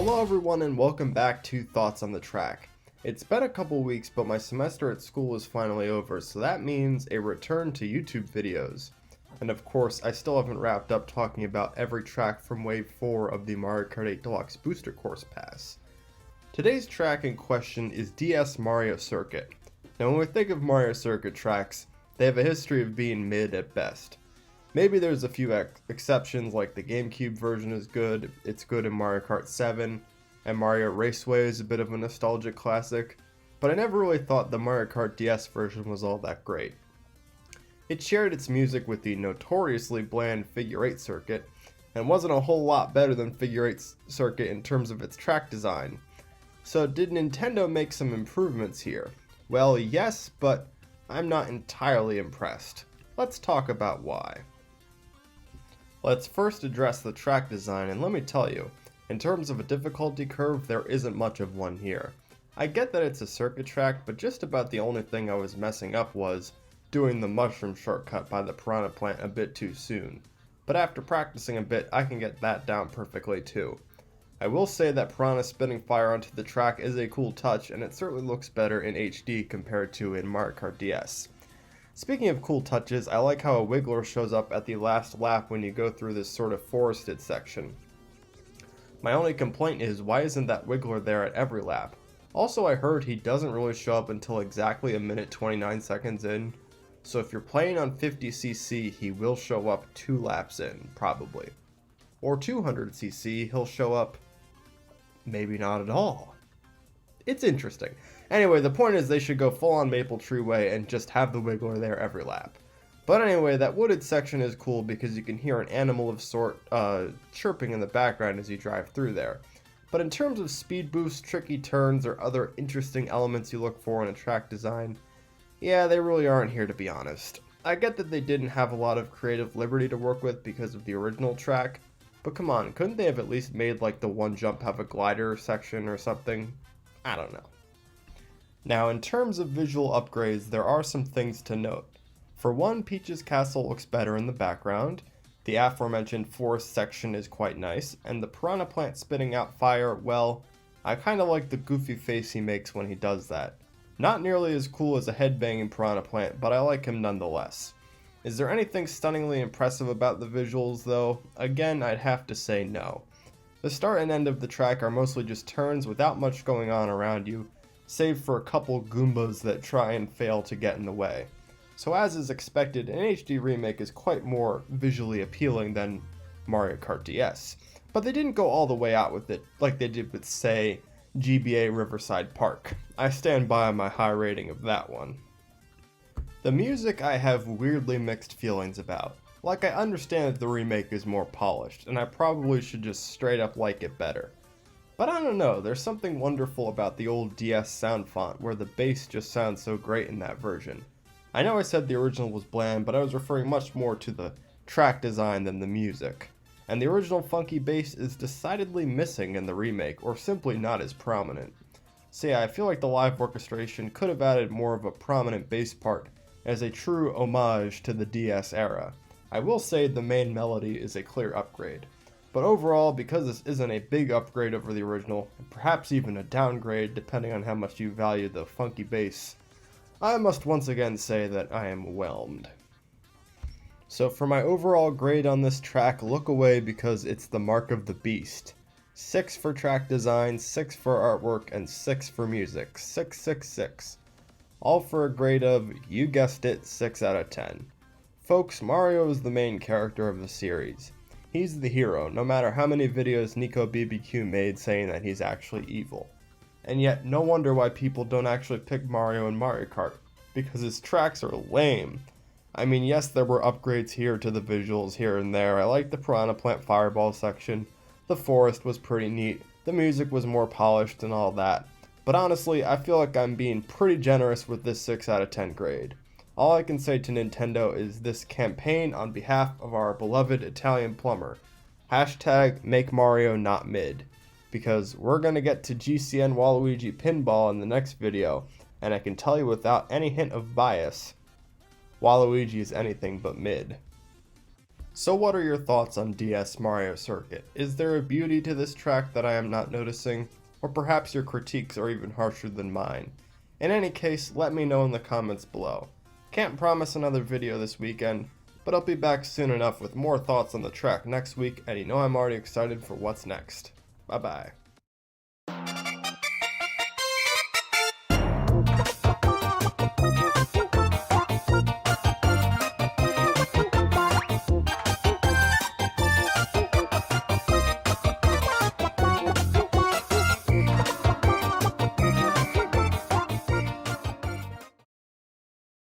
Hello everyone and welcome back to Thoughts on the Track. It's been a couple weeks, but my semester at school is finally over, so that means a return to YouTube videos. And of course, I still haven't wrapped up talking about every track from Wave 4 of the Mario Kart 8 Deluxe Booster Course Pass. Today's track in question is DS Mario Circuit. Now when we think of Mario Circuit tracks, they have a history of being mid at best. Maybe there's a few exceptions, like the GameCube version is good, it's good in Mario Kart 7, and Mario Raceway is a bit of a nostalgic classic, but I never really thought the Mario Kart DS version was all that great. It shared its music with the notoriously bland Figure 8 circuit, and wasn't a whole lot better than Figure 8 circuit in terms of its track design. So did Nintendo make some improvements here? Well, yes, but I'm not entirely impressed. Let's talk about why. Let's first address the track design, and let me tell you, in terms of a difficulty curve, there isn't much of one here. I get that it's a circuit track, but just about the only thing I was messing up was doing the mushroom shortcut by the piranha plant a bit too soon. But after practicing a bit, I can get that down perfectly too. I will say that piranha spinning fire onto the track is a cool touch, and it certainly looks better in HD compared to in Mario Kart DS. Speaking of cool touches, I like how a wiggler shows up at the last lap when you go through this sort of forested section. My only complaint is, why isn't that wiggler there at every lap? Also, I heard he doesn't really show up until exactly a minute 29 seconds in, so if you're playing on 50cc, he will show up 2 laps in, probably. Or 200cc, he'll show up maybe not at all. It's interesting. Anyway, the point is they should go full on Maple Tree Way and just have the wiggler there every lap. But anyway, that wooded section is cool because you can hear an animal of sort chirping in the background as you drive through there. But in terms of speed boosts, tricky turns, or other interesting elements you look for in a track design, yeah, they really aren't here, to be honest. I get that they didn't have a lot of creative liberty to work with because of the original track, but come on, couldn't they have at least made like the one jump have a glider section or something? I don't know. Now, in terms of visual upgrades, there are some things to note. For one, Peach's castle looks better in the background, the aforementioned forest section is quite nice, and the piranha plant spitting out fire, well, I kinda like the goofy face he makes when he does that. Not nearly as cool as a headbanging piranha plant, but I like him nonetheless. Is there anything stunningly impressive about the visuals, though? Again, I'd have to say no. The start and end of the track are mostly just turns without much going on around you, save for a couple Goombas that try and fail to get in the way. So as is expected, an HD remake is quite more visually appealing than Mario Kart DS. But they didn't go all the way out with it, like they did with, say, GBA Riverside Park. I stand by my high rating of that one. The music I have weirdly mixed feelings about. Like, I understand that the remake is more polished, and I probably should just straight up like it better. But I don't know, there's something wonderful about the old DS sound font where the bass just sounds so great in that version. I know I said the original was bland, but I was referring much more to the track design than the music. And the original funky bass is decidedly missing in the remake, or simply not as prominent. So yeah, I feel like the live orchestration could have added more of a prominent bass part as a true homage to the DS era. I will say the main melody is a clear upgrade. But overall, because this isn't a big upgrade over the original, and perhaps even a downgrade depending on how much you value the funky bass, I must once again say that I am whelmed. So for my overall grade on this track, look away because it's the mark of the beast. 6 for track design, 6 for artwork, and 6 for music. 6, 6, 6. All for a grade of, you guessed it, 6 out of 10. Folks, Mario is the main character of the series. He's the hero, no matter how many videos Nico BBQ made saying that he's actually evil. And yet, no wonder why people don't actually pick Mario in Mario Kart, because his tracks are lame. I mean, yes, there were upgrades here to the visuals here and there. I liked the Piranha Plant Fireball section, the forest was pretty neat, the music was more polished and all that. But honestly, I feel like I'm being pretty generous with this 6 out of 10 grade. All I can say to Nintendo is this campaign on behalf of our beloved Italian plumber. Hashtag make Mario not mid. Because we're gonna get to GCN Waluigi Pinball in the next video, and I can tell you without any hint of bias, Waluigi is anything but mid. So what are your thoughts on DS Mario Circuit? Is there a beauty to this track that I am not noticing? Or perhaps your critiques are even harsher than mine? In any case, let me know in the comments below. Can't promise another video this weekend, but I'll be back soon enough with more thoughts on the track next week, and you know I'm already excited for what's next. Bye bye.